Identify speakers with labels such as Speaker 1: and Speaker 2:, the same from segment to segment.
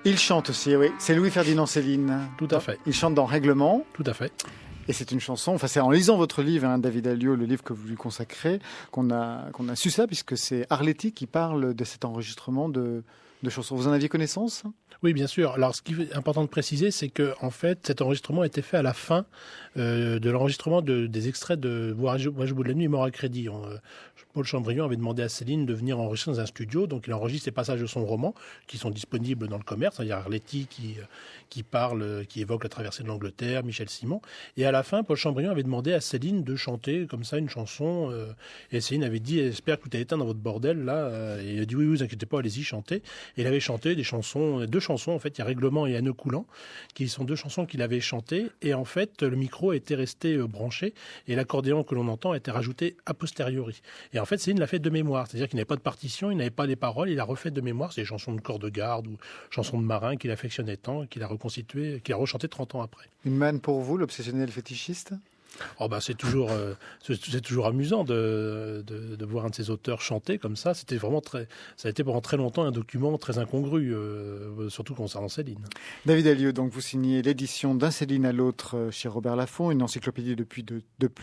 Speaker 1: Il chante aussi, oui. C'est Louis-Ferdinand Céline.
Speaker 2: Tout à fait.
Speaker 1: Il chante dans Règlement.
Speaker 2: Tout à fait.
Speaker 1: Et c'est une chanson, enfin c'est en lisant votre livre, David Alliot, le livre que vous lui consacrez, qu'on a su ça, puisque c'est Arletty qui parle de cet enregistrement de chansons. Vous en aviez connaissance ?
Speaker 2: Oui, bien sûr. Alors, ce qui est important de préciser, c'est que, en fait, cet enregistrement a été fait à la fin de l'enregistrement des extraits de Voyage au bout de la nuit et Mort à crédit. Paul Chambriand avait demandé à Céline de venir enregistrer dans un studio, donc il enregistre les passages de son roman qui sont disponibles dans le commerce. Il y a Arletty qui parle, qui évoque la traversée de l'Angleterre, Michel Simon. Et à la fin, Paul Chambriand avait demandé à Céline de chanter comme ça une chanson. Et Céline avait dit, j'espère que vous avez éteint dans votre bordel là. Et il a dit oui, vous inquiétez pas, allez-y, chantez. Et il avait chanté deux chansons en fait. Il y a Règlement et À nœud coulant, qui sont deux chansons qu'il avait chantées. Et en fait, le micro était resté branché et l'accordéon que l'on entend a été rajouté a posteriori. Et en fait, Céline l'a fait de mémoire, c'est-à-dire qu'il n'avait pas de partition, il n'avait pas les paroles, il a refait de mémoire. C'est des chansons de corps de garde ou chansons de marin qu'il affectionnait tant, qu'il a reconstitué, qu'il a rechanté 30 ans après.
Speaker 1: Une manne pour vous, l'obsessionnel fétichiste ?
Speaker 2: Oh bah c'est toujours amusant de voir un de ces auteurs chanter comme ça. Ça a été pendant très longtemps un document très incongru, surtout concernant Céline.
Speaker 1: David Alliot, donc vous signez l'édition d'un Céline à l'autre chez Robert Laffont, une encyclopédie de plus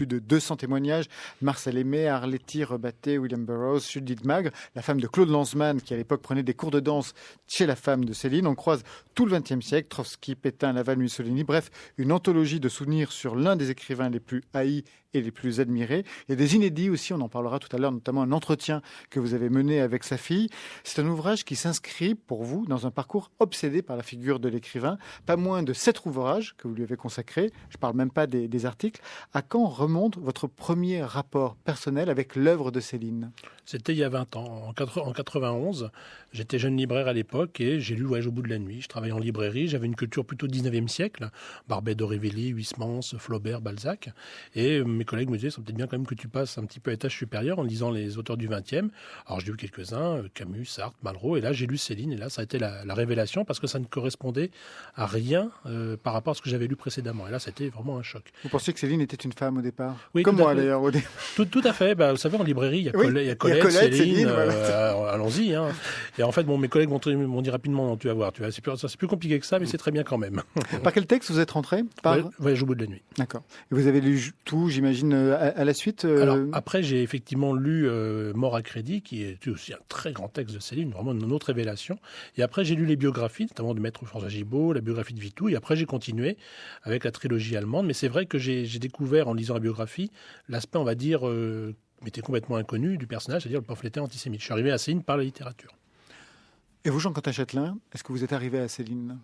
Speaker 1: de 200 témoignages. Marcel Aimé, Arletty, Rebatté, William Burroughs, Judith Magre, la femme de Claude Lanzmann qui à l'époque prenait des cours de danse chez la femme de Céline. On croise tout le XXe siècle, Trotsky, Pétain, Laval, Mussolini, bref, une anthologie de souvenirs sur l'un des écrivains les plus haïs et les plus admirés. Il y a des inédits aussi, on en parlera tout à l'heure, notamment un entretien que vous avez mené avec sa fille. C'est un ouvrage qui s'inscrit pour vous dans un parcours obsédé par la figure de l'écrivain. Pas moins de 7 ouvrages que vous lui avez consacrés. Je ne parle même pas des articles. À quand remonte votre premier rapport personnel avec l'œuvre de Céline ?
Speaker 2: C'était il y a 20 ans, en 91. J'étais jeune libraire à l'époque et j'ai lu Voyage au bout de la nuit. Je travaillais en librairie, j'avais une culture plutôt 19e siècle, Barbey d'Aurevilly, Huysmans, Flaubert, Balzac. Et mes collègues me disaient, c'est peut-être bien quand même que tu passes un petit peu à l'étage supérieur en lisant les auteurs du 20e. Alors j'ai lu quelques-uns, Camus, Sartre, Malraux, et là j'ai lu Céline, et là ça a été la révélation parce que ça ne correspondait à rien par rapport à ce que j'avais lu précédemment. Et là c'était vraiment un choc.
Speaker 1: Vous pensiez que Céline était une femme au départ ?
Speaker 2: Oui,
Speaker 1: comme moi d'ailleurs.
Speaker 2: Tout à fait. Vous savez, en librairie, il y a Colette, Céline, voilà. Allons-y. Hein. Et en fait, mes collègues m'ont dit rapidement, non, tu vas voir, c'est plus compliqué que ça, mais c'est très bien quand même.
Speaker 1: Par quel texte vous êtes rentré ?
Speaker 2: Voyage au bout de la nuit.
Speaker 1: D'accord. Et vous avez lu tout, j'imagine, à la suite
Speaker 2: Alors, après, j'ai effectivement lu Mort à crédit, qui est aussi un très grand texte de Céline, vraiment une autre révélation. Et après, j'ai lu les biographies, notamment de Maître François Gibault, la biographie de Vitou. Et après, j'ai continué avec la trilogie allemande. Mais c'est vrai que j'ai découvert, en lisant la biographie, l'aspect, on va dire, était complètement inconnu du personnage, c'est-à-dire le pamphlétaire antisémite. Je suis arrivé à Céline par la littérature.
Speaker 1: Et vous, Jean-Quentin Châtelain, est-ce que vous êtes arrivé à Céline ?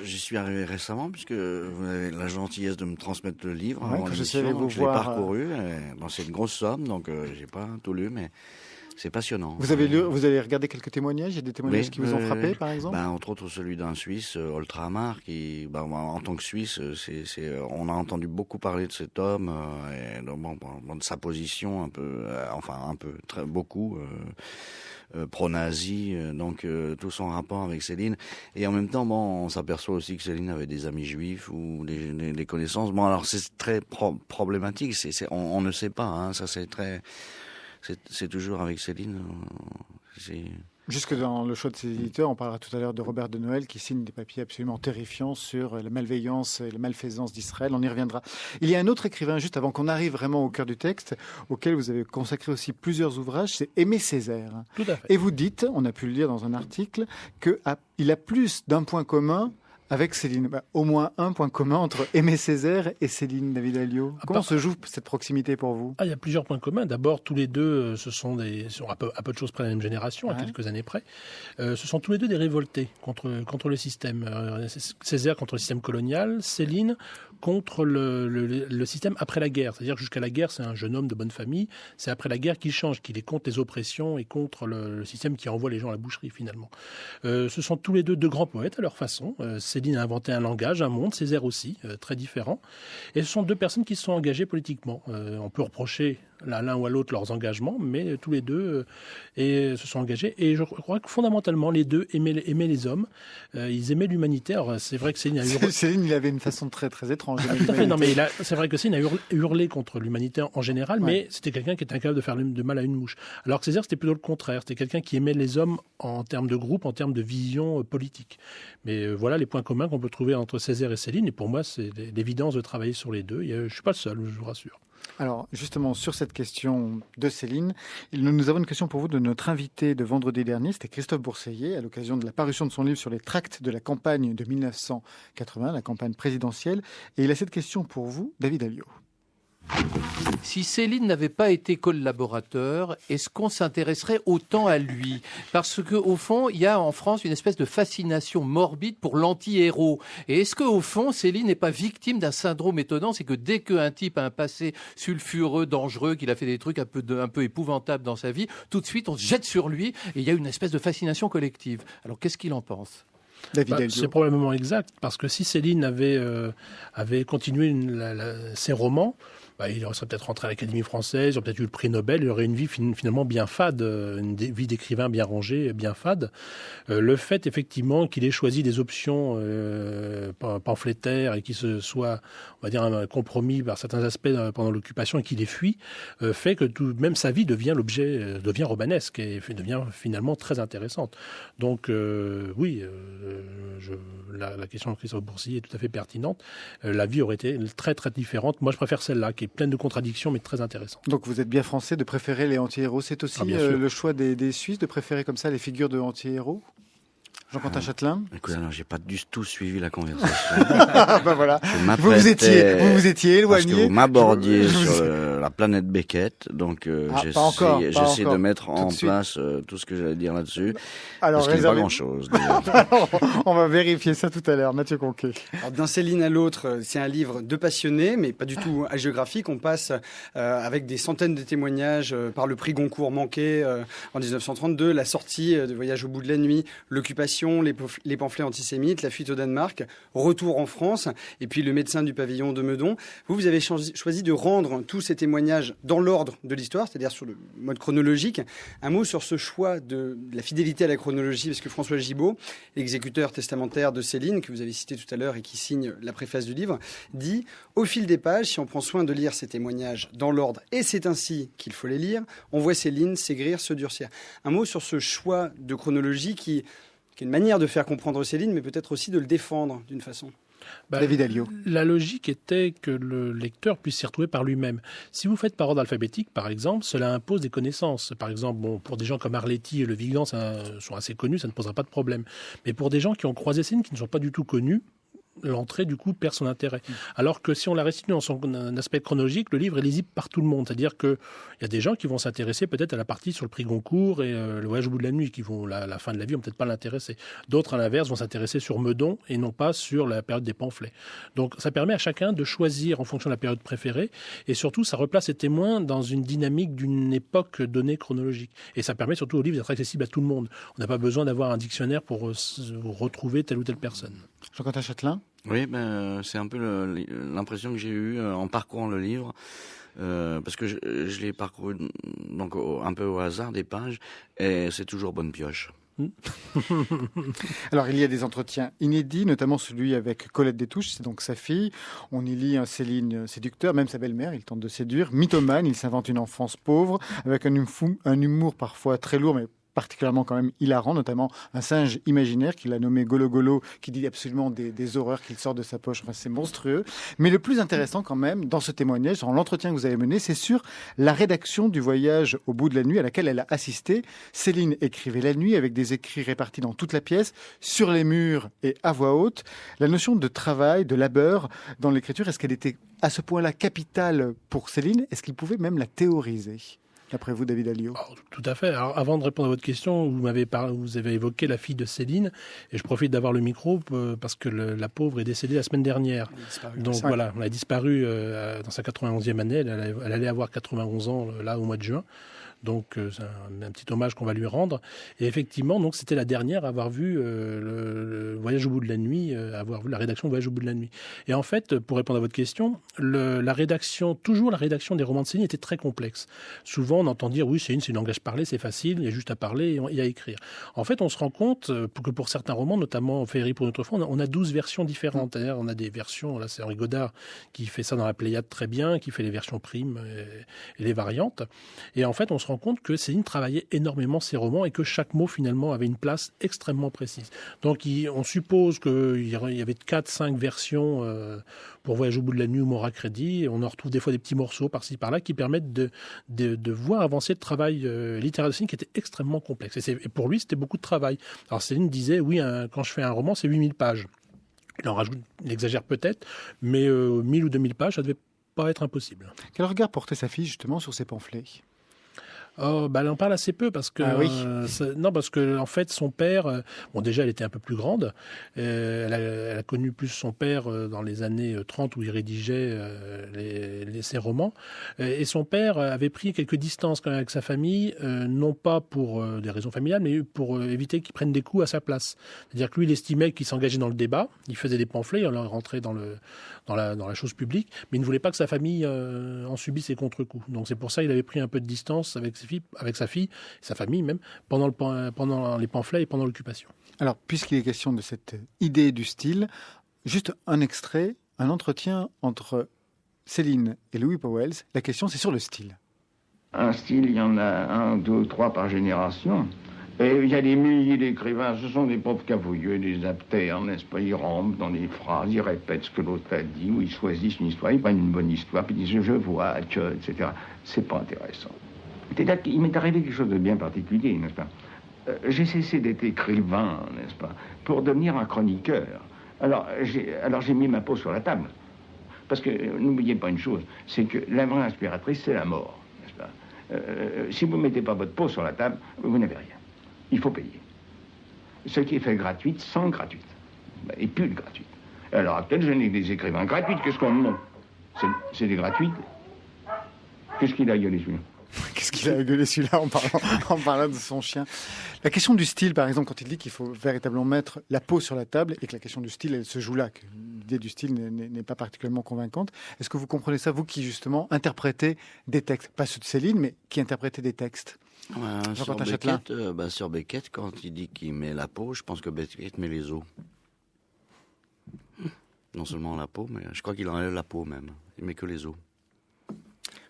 Speaker 3: J'y suis arrivé récemment puisque vous avez la gentillesse de me transmettre le livre.
Speaker 1: Je l'ai
Speaker 3: parcouru. C'est une grosse somme, donc j'ai pas tout lu, mais c'est passionnant.
Speaker 1: Vous avez regardé quelques témoignages ? Il y a des témoignages qui vous ont frappé, par exemple ?
Speaker 3: Entre autres celui d'un Suisse, Oltramar, qui, en tant que Suisse, on a entendu beaucoup parler de cet homme, de sa position beaucoup. Pro-nazi, donc tout son rapport avec Céline. Et en même temps, on s'aperçoit aussi que Céline avait des amis juifs ou des connaissances. Alors c'est très problématique. On ne sait pas. Hein, ça c'est toujours avec Céline.
Speaker 1: Jusque dans le choix de ses éditeurs, on parlera tout à l'heure de Robert de Noël qui signe des papiers absolument terrifiants sur la malveillance et la malfaisance d'Israël. On y reviendra. Il y a un autre écrivain, juste avant qu'on arrive vraiment au cœur du texte, auquel vous avez consacré aussi plusieurs ouvrages, c'est Aimé Césaire.
Speaker 2: Tout à fait.
Speaker 1: Et vous dites, on a pu le lire dans un article, qu'il a plus d'un point commun avec Céline. Au moins un point commun entre Aimé Césaire et Céline, David Alliot. Comment se joue cette proximité pour vous ?
Speaker 2: Il y a plusieurs points communs. D'abord, tous les deux, sont à peu de choses près de la même génération, à quelques années près. Ce sont tous les deux des révoltés contre le système. Césaire contre le système colonial, Céline contre le système après la guerre. C'est-à-dire que jusqu'à la guerre, c'est un jeune homme de bonne famille. C'est après la guerre qu'il change, qu'il est contre les oppressions et contre le système qui envoie les gens à la boucherie, finalement. Ce sont tous les deux de grands poètes à leur façon. Céline a inventé un langage, un monde, Césaire aussi, très différent. Et ce sont deux personnes qui se sont engagées politiquement. On peut reprocher l'un ou à l'autre leurs engagements, mais tous les deux se sont engagés. Et je crois que fondamentalement, les deux aimaient les hommes. Ils aimaient l'humanité. Alors, c'est vrai que Céline a hurlé.
Speaker 1: Céline, il avait une façon très, très étrange.
Speaker 2: Tout à fait. Non, mais c'est vrai que Céline a hurlé contre l'humanité en général, mais c'était quelqu'un qui était incapable de faire de mal à une mouche. Alors que Césaire, c'était plutôt le contraire. C'était quelqu'un qui aimait les hommes en termes de groupe, en termes de vision politique. Mais voilà les points communs qu'on peut trouver entre Césaire et Céline. Et pour moi, c'est l'évidence de travailler sur les deux. Je ne suis pas le seul, je vous rassure.
Speaker 1: Alors, justement, sur cette question de Céline, nous avons une question pour vous de notre invité de vendredi dernier, c'était Christophe Bourseiller, à l'occasion de la parution de son livre sur les tracts de la campagne de 1980, la campagne présidentielle. Et il a cette question pour vous, David Alliot.
Speaker 4: Si Céline n'avait pas été collaborateur, est-ce qu'on s'intéresserait autant à lui? Parce qu'au fond, il y a en France une espèce de fascination morbide pour l'anti-héros. Et est-ce qu'au fond, Céline n'est pas victime d'un syndrome étonnant? C'est que dès qu'un type a un passé sulfureux, dangereux, qu'il a fait des trucs un peu épouvantables dans sa vie, tout de suite, on se jette sur lui et il y a une espèce de fascination collective. Alors, qu'est-ce qu'il en pense?
Speaker 2: C'est probablement exact, parce que si Céline avait continué ses romans, il aurait peut-être rentré à l'Académie française, il aurait peut-être eu le prix Nobel, il aurait une vie finalement bien fade, une vie d'écrivain bien rangée, bien fade. Le fait effectivement qu'il ait choisi des options pamphlétaires et qu'il se soit, on va dire, compromis par certains aspects pendant l'occupation et qu'il ait fui, fait que même sa vie devient romanesque et devient finalement très intéressante. Donc oui, la question de Christophe Bourseiller est tout à fait pertinente. La vie aurait été très très différente. Moi je préfère celle-là, qui est pleine de contradictions mais très intéressante.
Speaker 1: Donc vous êtes bien français de préférer les anti-héros. C'est aussi le choix des Suisses de préférer comme ça les figures de anti-héros? Jean-Quentin Châtelain.
Speaker 3: Écoute, alors j'ai pas du tout suivi la conversation.
Speaker 1: Voilà. Vous vous étiez éloigné.
Speaker 3: Parce que vous m'abordiez sur la planète Beckett, donc j'essaie de mettre en place tout ce que j'allais dire là-dessus.
Speaker 1: Alors,
Speaker 3: parce qu'il n'y a pas grand-chose.
Speaker 1: On va vérifier ça tout à l'heure. Mathieu Conquet.
Speaker 5: Alors, d'un Céline à l'autre, c'est un livre de passionnés, mais pas du tout hagiographique. On passe avec des centaines de témoignages par le prix Goncourt manqué en 1932, la sortie de Voyage au bout de la nuit, l'occupation, les pamphlets antisémites, la fuite au Danemark, retour en France, et puis le médecin du pavillon de Meudon. Vous avez choisi de rendre tous ces témoignages dans l'ordre de l'histoire, c'est-à-dire sur le mode chronologique. Un mot sur ce choix de la fidélité à la chronologie, parce que François Gibault, l'exécuteur testamentaire de Céline, que vous avez cité tout à l'heure et qui signe la préface du livre, dit « Au fil des pages, si on prend soin de lire ces témoignages dans l'ordre, et c'est ainsi qu'il faut les lire, on voit Céline s'aigrir, se durcir. » Un mot sur ce choix de chronologie qui est une manière de faire comprendre Céline, mais peut-être aussi de le défendre d'une façon.
Speaker 1: David Alliot.
Speaker 2: La logique était que le lecteur puisse s'y retrouver par lui-même. Si vous faites par ordre alphabétique, par exemple, cela impose des connaissances. Par exemple, pour des gens comme Arletty et Le Vigan sont assez connus, ça ne posera pas de problème. Mais pour des gens qui ont croisé Céline, qui ne sont pas du tout connus, l'entrée, du coup, perd son intérêt. Alors que si on la restitue dans son aspect chronologique, le livre est lisible par tout le monde. C'est-à-dire qu'il y a des gens qui vont s'intéresser peut-être à la partie sur le prix Goncourt et le voyage au bout de la nuit, qui vont, la fin de la vie, vont peut-être pas l'intéresser. D'autres, à l'inverse, vont s'intéresser sur Meudon et non pas sur la période des pamphlets. Donc, ça permet à chacun de choisir en fonction de la période préférée et surtout, ça replace les témoins dans une dynamique d'une époque donnée chronologique. Et ça permet surtout au livre d'être accessible à tout le monde. On n'a pas besoin d'avoir un dictionnaire pour retrouver telle ou telle personne.
Speaker 1: Jean-Quentin Châtelain.
Speaker 3: Oui, c'est un peu l'impression que j'ai eue en parcourant le livre, parce que je l'ai parcouru donc un peu au hasard des pages, et c'est toujours bonne pioche.
Speaker 1: Alors, il y a des entretiens inédits, notamment celui avec Colette Destouches, c'est donc sa fille. On y lit un Céline séducteur, même sa belle-mère, il tente de séduire. Mythomane, il s'invente une enfance pauvre, avec un humour parfois très lourd, mais particulièrement quand même hilarant, notamment un singe imaginaire qu'il a nommé Golo Golo, qui dit absolument des horreurs qu'il sort de sa poche. Enfin, c'est monstrueux. Mais le plus intéressant quand même, dans ce témoignage, dans l'entretien que vous avez mené, c'est sur la rédaction du Voyage au bout de la nuit à laquelle elle a assisté. Céline écrivait la nuit avec des écrits répartis dans toute la pièce, sur les murs et à voix haute. La notion de travail, de labeur dans l'écriture, est-ce qu'elle était à ce point-là capitale pour Céline? Est-ce qu'il pouvait même la théoriser? D'après vous, David Alliot.
Speaker 2: Tout à fait. Alors, avant de répondre à votre question, vous avez évoqué la fille de Céline, et je profite d'avoir le micro parce que la pauvre est décédée la semaine dernière. Donc voilà, elle a disparu dans sa 91e année. Elle allait avoir 91 ans là au mois de juin. Donc c'est un petit hommage qu'on va lui rendre. Et effectivement, donc c'était la dernière à avoir vu le Voyage au bout de la nuit, avoir vu la rédaction de Voyage au bout de la nuit. Et en fait, pour répondre à votre question, la rédaction des romans de Céline était très complexe. Souvent, on entend dire oui, Céline, c'est un langage parlé, c'est facile, il y a juste à parler et à écrire. En fait, on se rend compte que pour certains romans, notamment Féerie pour notre foi, on a 12 versions différentes. C'est-à-dire, on a des versions, là c'est Henri Godard qui fait ça dans la Pléiade très bien, qui fait les versions primes et les variantes. Et en fait, on se rend compte que Céline travaillait énormément ses romans et que chaque mot finalement avait une place extrêmement précise. Donc on suppose qu'il y avait 4-5 versions pour Voyage au bout de la nuit ou Mort à crédit. On en retrouve des fois des petits morceaux par-ci par-là qui permettent de voir avancer le travail littéraire de Céline qui était extrêmement complexe. Et pour lui, c'était beaucoup de travail. Alors Céline disait, oui, quand je fais un roman, c'est 8000 pages. Il exagère peut-être, mais 1000 ou 2000 pages, ça devait pas être impossible.
Speaker 1: Quel regard portait sa fille justement sur ces pamphlets ?
Speaker 2: Elle en parle assez peu parce que parce que en fait son père, déjà elle était un peu plus grande, elle a connu plus son père dans les années 30 où il rédigeait ses romans, et son père avait pris quelques distances quand même avec sa famille, non pas pour des raisons familiales, mais pour éviter qu'il prenne des coups à sa place. C'est-à-dire que lui il estimait qu'il s'engageait dans le débat, il faisait des pamphlets, il rentrait dans la chose publique, mais il ne voulait pas que sa famille en subisse les contre-coups. Donc c'est pour ça qu'il avait pris un peu de distance avec sa fille, sa famille même, pendant les pamphlets et pendant l'occupation.
Speaker 1: Alors, puisqu'il est question de cette idée du style, juste un extrait, un entretien entre Céline et Louis Pauwels. La question, c'est sur le style.
Speaker 6: Un style, il y en a 1, 2, 3 par génération. Et il y a des milliers d'écrivains, ce sont des pauvres cavouilleux, des aptères, n'est-ce pas? Ils rampent dans des phrases, ils répètent ce que l'autre a dit, ou ils choisissent une histoire, ils prennent une bonne histoire, puis ils disent je vois, que, etc. C'est pas intéressant. C'est-à-dire qu'il m'est arrivé quelque chose de bien particulier, n'est-ce pas? J'ai cessé d'être écrivain, n'est-ce pas, pour devenir un chroniqueur. Alors j'ai mis ma peau sur la table. Parce que n'oubliez pas une chose, c'est que la vraie inspiratrice, c'est la mort, n'est-ce pas? Si vous ne mettez pas votre peau sur la table, vous n'avez rien. Il faut payer. Ce qui est fait gratuite, sans gratuite. Et plus de gratuite. Alors, à quel je n'ai des écrivains gratuites, qu'est-ce qu'on me montre? C'est des gratuites. Qu'est-ce qu'il a gueulé celui-là?
Speaker 1: Qu'est-ce qu'il a gueulé celui-là en parlant de son chien? La question du style, par exemple, quand il dit qu'il faut véritablement mettre la peau sur la table et que la question du style, elle se joue là, que l'idée du style n'est pas particulièrement convaincante. Est-ce que vous comprenez ça, vous qui justement interprétez des textes, pas ceux de Céline, mais qui interprétez des textes?
Speaker 3: Sur Beckett, quand il dit qu'il met la peau, je pense que Beckett met les os. Non seulement la peau, mais je crois qu'il enlève la peau même. Il met que les os.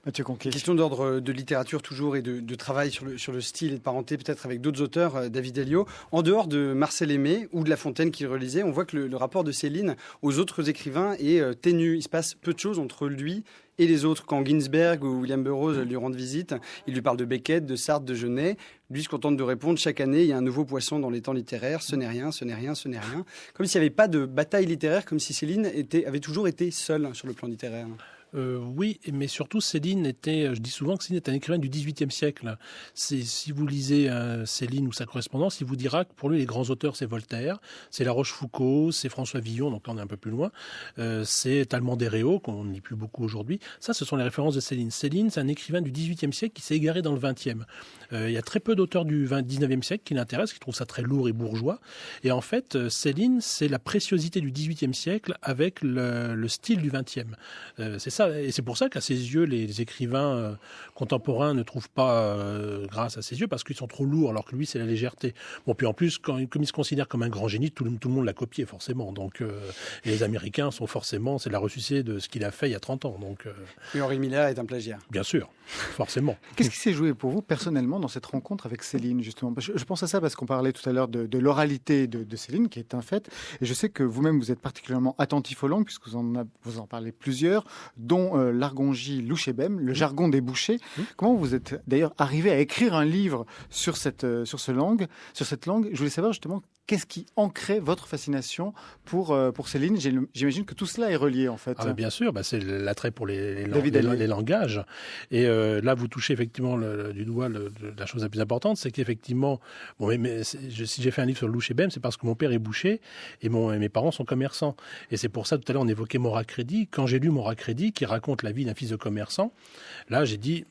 Speaker 1: Mathieu Conquet.
Speaker 5: Question d'ordre de littérature toujours et de travail sur le style et de parenté peut-être avec d'autres auteurs, David Elliot. En dehors de Marcel Aimé ou de La Fontaine qu'il relisait, on voit que le rapport de Céline aux autres écrivains est ténu. Il se passe peu de choses entre lui et les autres. Quand Ginsberg ou William Burroughs lui rendent visite, il lui parle de Beckett, de Sartre, de Genet. Lui se contente de répondre chaque année, il y a un nouveau poisson dans les temps littéraires, ce n'est rien, ce n'est rien, ce n'est rien. Comme s'il n'y avait pas de bataille littéraire, comme si Céline avait toujours été seule sur le plan littéraire.
Speaker 2: Oui, mais surtout Céline je dis souvent que Céline est un écrivain du XVIIIe siècle. Si vous lisez Céline ou sa correspondance, il vous dira que pour lui les grands auteurs c'est Voltaire, c'est La Rochefoucauld, c'est François Villon, donc là on est un peu plus loin, c'est Talleyrand d'Héréo, qu'on ne lit plus beaucoup aujourd'hui. Ça, ce sont les références de Céline. Céline, c'est un écrivain du XVIIIe siècle qui s'est égaré dans le XXe. Il y a très peu d'auteurs du XIXe siècle qui l'intéressent, qui trouvent ça très lourd et bourgeois. Et en fait, Céline, c'est la préciosité du XVIIIe siècle avec le style du XXe. C'est ça. Et c'est pour ça qu'à ses yeux, les écrivains contemporains ne trouvent pas grâce à ses yeux, parce qu'ils sont trop lourds, alors que lui, c'est la légèreté. Bon, puis en plus, comme il se considère comme un grand génie, tout le monde l'a copié, forcément. Donc, et les Américains sont forcément, c'est la ressuscité de ce qu'il a fait il y a 30 ans. Donc,
Speaker 5: et Henri Miller est un plagiat.
Speaker 2: Bien sûr, forcément.
Speaker 1: Qu'est-ce qui s'est joué pour vous, personnellement, dans cette rencontre avec Céline, justement? Je pense à ça parce qu'on parlait tout à l'heure de l'oralité de Céline, qui est un fait. Et je sais que vous-même, vous êtes particulièrement attentif aux langues, puisque vous en parlez plusieurs, dont l'argongie louchébem, le jargon des bouchers. Comment vous êtes d'ailleurs arrivé à écrire un livre sur cette langue? Je voulais savoir justement Qu'est-ce qui ancrait votre fascination pour Céline? J'imagine que tout cela est relié, en fait.
Speaker 2: Bien sûr, c'est l'attrait pour les langages. Et là, vous touchez effectivement du doigt la chose la plus importante, c'est qu'effectivement, si j'ai fait un livre sur le louche ébène, c'est parce que mon père est boucher et mes parents sont commerçants. Et c'est pour ça, tout à l'heure, on évoquait Maura Crédit. Quand j'ai lu Maura Crédit, qui raconte la vie d'un fils de commerçant, là, j'ai dit,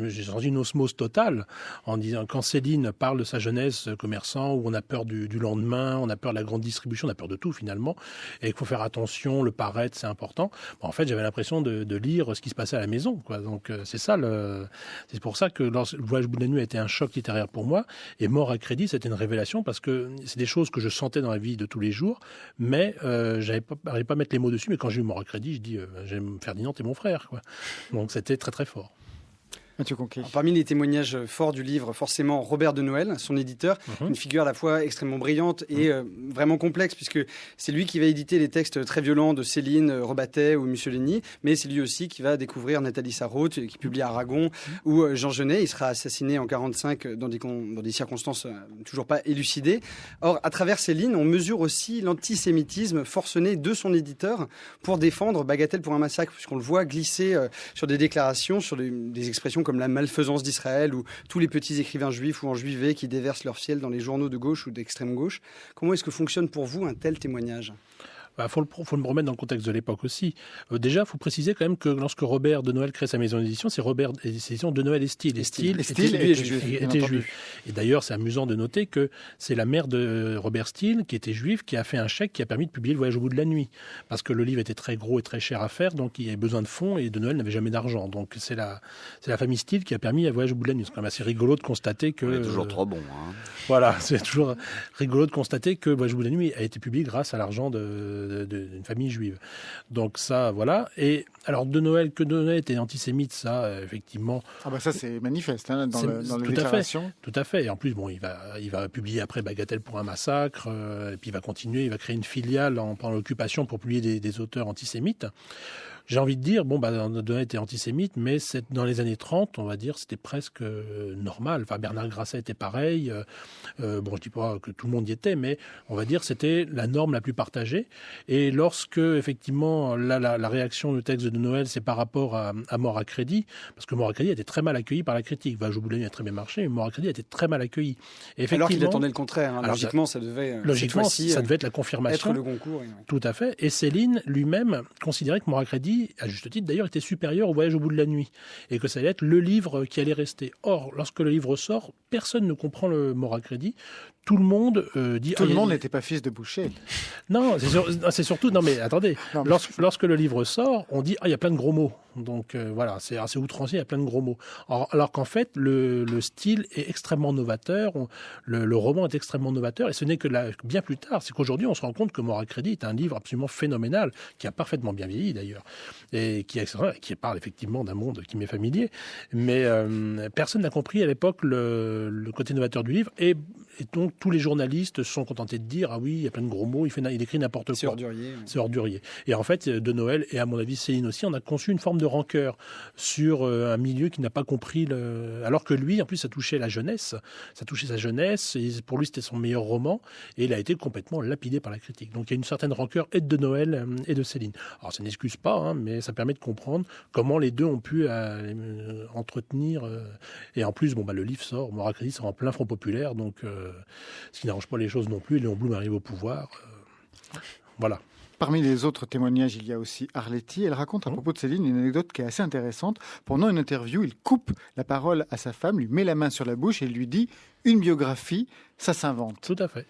Speaker 2: j'ai senti une osmose totale en disant, quand Céline parle de sa jeunesse commerçant, où on a peur du lendemain, on a peur de la grande distribution, on a peur de tout finalement, et qu'il faut faire attention, le paraître, c'est important. En fait, j'avais l'impression de lire ce qui se passait à la maison, quoi. Donc, c'est pour ça que le Voyage au bout de la nuit a été un choc littéraire pour moi, et Mort à crédit, c'était une révélation parce que c'est des choses que je sentais dans la vie de tous les jours, mais j'arrivais pas à mettre les mots dessus. Mais quand j'ai eu Mort à crédit, je dis j'aime Ferdinand, t'es mon frère, quoi. Donc c'était très très fort.
Speaker 1: Mathieu Conquet.
Speaker 5: Parmi les témoignages forts du livre, forcément Robert de Noël, son éditeur, une figure à la fois extrêmement brillante et vraiment complexe, puisque c'est lui qui va éditer les textes très violents de Céline, Rebattet ou Mussolini, mais c'est lui aussi qui va découvrir Nathalie Sarraute, qui publie Aragon, ou Jean Genet. Il sera assassiné en 1945 dans des circonstances toujours pas élucidées. Or, à travers Céline, on mesure aussi l'antisémitisme forcené de son éditeur pour défendre Bagatelle pour un massacre, puisqu'on le voit glisser sur des déclarations, sur des expressions comme la malfaisance d'Israël ou tous les petits écrivains juifs ou enjuivés qui déversent leur fiel dans les journaux de gauche ou d'extrême gauche. Comment est-ce que fonctionne pour vous un tel témoignage ?
Speaker 2: Faut le remettre dans le contexte de l'époque aussi. Déjà, il faut préciser quand même que lorsque Robert de Noël crée sa maison d'édition, c'est Robert d'édition de Noël et Style. Et Style était juif. Et d'ailleurs, c'est amusant de noter que c'est la mère de Robert Style, qui était juif, qui a fait un chèque qui a permis de publier Le Voyage au bout de la nuit. Parce que le livre était très gros et très cher à faire, donc il y avait besoin de fonds et de Noël n'avait jamais d'argent. Donc c'est la famille Style qui a permis à Voyage au bout de la nuit. C'est quand même assez rigolo de constater que...
Speaker 3: On est toujours trop bon. Hein.
Speaker 2: Voilà, c'est toujours rigolo de constater que Voyage au bout de la nuit a été publié grâce à l'argent d'une famille juive. Donc ça, voilà. Et alors de Noël était antisémite, ça, effectivement.
Speaker 1: Ah ça c'est manifeste dans les déclarations.
Speaker 2: Tout à fait. Et en plus, il va publier après Bagatelle pour un massacre, et puis il va continuer, il va créer une filiale pendant l'occupation pour publier des auteurs antisémites. J'ai envie de dire, Noël était antisémite, mais dans les années 30, on va dire, c'était presque normal. Enfin, Bernard Grasset était pareil. Je dis pas que tout le monde y était, mais on va dire c'était la norme la plus partagée. Et lorsque, effectivement, la réaction du texte de Noël, c'est par rapport à Mort à crédit, parce que Mort à crédit a été très mal accueilli par la critique. Voyage au bout de la nuit a très bien marché, mais Mort à crédit a été très mal accueilli.
Speaker 5: Alors qu'il attendait le contraire. Logiquement, ça devait
Speaker 2: être la confirmation.
Speaker 5: Être le Goncourt.
Speaker 2: Tout à fait. Et Céline lui-même considérait que Mort à crédit, à juste titre d'ailleurs, était supérieur au Voyage au bout de la nuit et que ça allait être le livre qui allait rester. Or, lorsque le livre sort, personne ne comprend le Mort à crédit. Tout le monde dit...
Speaker 1: Tout le monde n'était pas fils de boucher.
Speaker 2: Non, c'est surtout... Non, mais attendez. Lorsque le livre sort, on dit « Ah, il y a plein de gros mots ». Donc, voilà, c'est assez outrancier, il y a plein de gros mots. Alors qu'en fait, le style est extrêmement novateur, le roman est extrêmement novateur, et ce n'est que bien plus tard. C'est qu'aujourd'hui, on se rend compte que Mort à crédit est un livre absolument phénoménal, qui a parfaitement bien vieilli d'ailleurs, et qui parle effectivement d'un monde qui m'est familier. Mais personne n'a compris à l'époque le côté novateur du livre, et donc tous les journalistes se sont contentés de dire « Ah oui, il y a plein de gros mots, il écrit n'importe quoi ». C'est ordurier. Et en fait, de Noël, et à mon avis Céline aussi, on a conçu une forme de rancœur sur un milieu qui n'a pas compris alors que lui, en plus, ça touchait la jeunesse, ça touchait sa jeunesse, et pour lui, c'était son meilleur roman, et il a été complètement lapidé par la critique. Donc il y a une certaine rancœur et de Noël et de Céline. Alors ça n'excuse pas, mais ça permet de comprendre comment les deux ont pu entretenir. Et en plus, le livre sort, Mort à crédit sort en plein Front populaire, donc ce qui n'arrange pas les choses non plus. Léon Blum arrive au pouvoir. Voilà.
Speaker 1: Parmi les autres témoignages, il y a aussi Arletty. Elle raconte à propos de Céline une anecdote qui est assez intéressante. Pendant une interview, il coupe la parole à sa femme, lui met la main sur la bouche et lui dit « Une biographie, ça s'invente ».
Speaker 2: Tout à fait.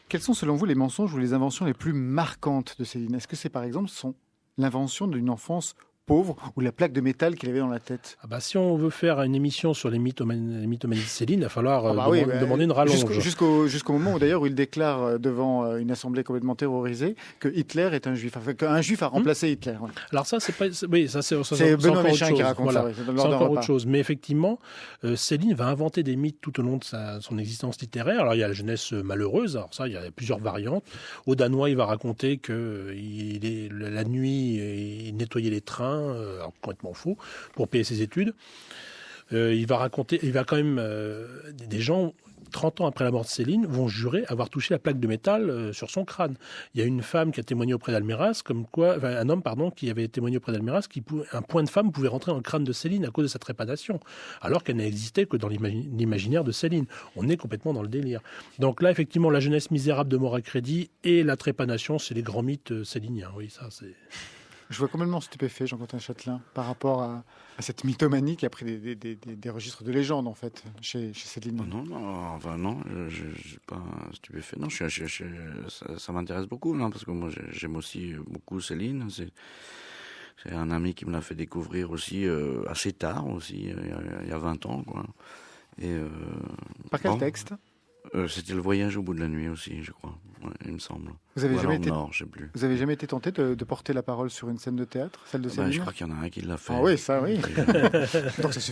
Speaker 1: Quels sont selon vous les mensonges ou les inventions les plus marquantes de Céline ? Est-ce que c'est par exemple l'invention d'une enfance pauvre ou la plaque de métal qu'il avait dans la tête?
Speaker 2: Si on veut faire une émission sur les mythomanies de Céline, il va falloir demander une rallonge.
Speaker 1: Jusqu'au moment où il déclare devant une assemblée complètement terrorisée que Hitler est un juif, qu'un juif a remplacé Hitler. Ouais.
Speaker 2: Alors ça, c'est
Speaker 1: Benoît Méchain qui raconte ça.
Speaker 2: C'est encore autre chose. Mais effectivement, Céline va inventer des mythes tout au long de son existence littéraire. Alors il y a la jeunesse malheureuse. Alors ça, il y a plusieurs variantes. Au Danois, il va raconter que la nuit, il nettoyait les trains. Complètement faux, pour payer ses études. Il va quand même des gens 30 ans après la mort de Céline, vont jurer avoir touché la plaque de métal sur son crâne. Il y a une femme qui a témoigné auprès d'Alméras, un homme qui avait témoigné auprès d'Alméras, un point de femme pouvait rentrer dans le crâne de Céline à cause de sa trépanation, alors qu'elle n'existait que dans l'imaginaire de Céline. On est complètement dans le délire. Donc là, effectivement, la jeunesse misérable de mort à crédit et la trépanation, c'est les grands mythes céliniens. Oui, ça, c'est...
Speaker 1: Je vois complètement stupéfait, Jean-Quentin Châtelain, par rapport à cette mythomanie qui a pris des registres de légende, en fait, chez Céline.
Speaker 3: Non, je suis pas stupéfait. Non, ça m'intéresse beaucoup, là, parce que moi, j'aime aussi beaucoup Céline. C'est un ami qui me l'a fait découvrir aussi assez tard, aussi, il y a 20 ans, quoi. Et,
Speaker 1: par quel texte ?
Speaker 3: C'était Le Voyage au bout de la nuit aussi, je crois. Ouais, il me semble.
Speaker 1: Vous avez jamais été tenté de porter la parole sur une scène de théâtre, celle de Céline ?
Speaker 3: Je crois qu'il y en a un qui l'a fait.
Speaker 1: Ah oui, ça oui. Donc ça suffit.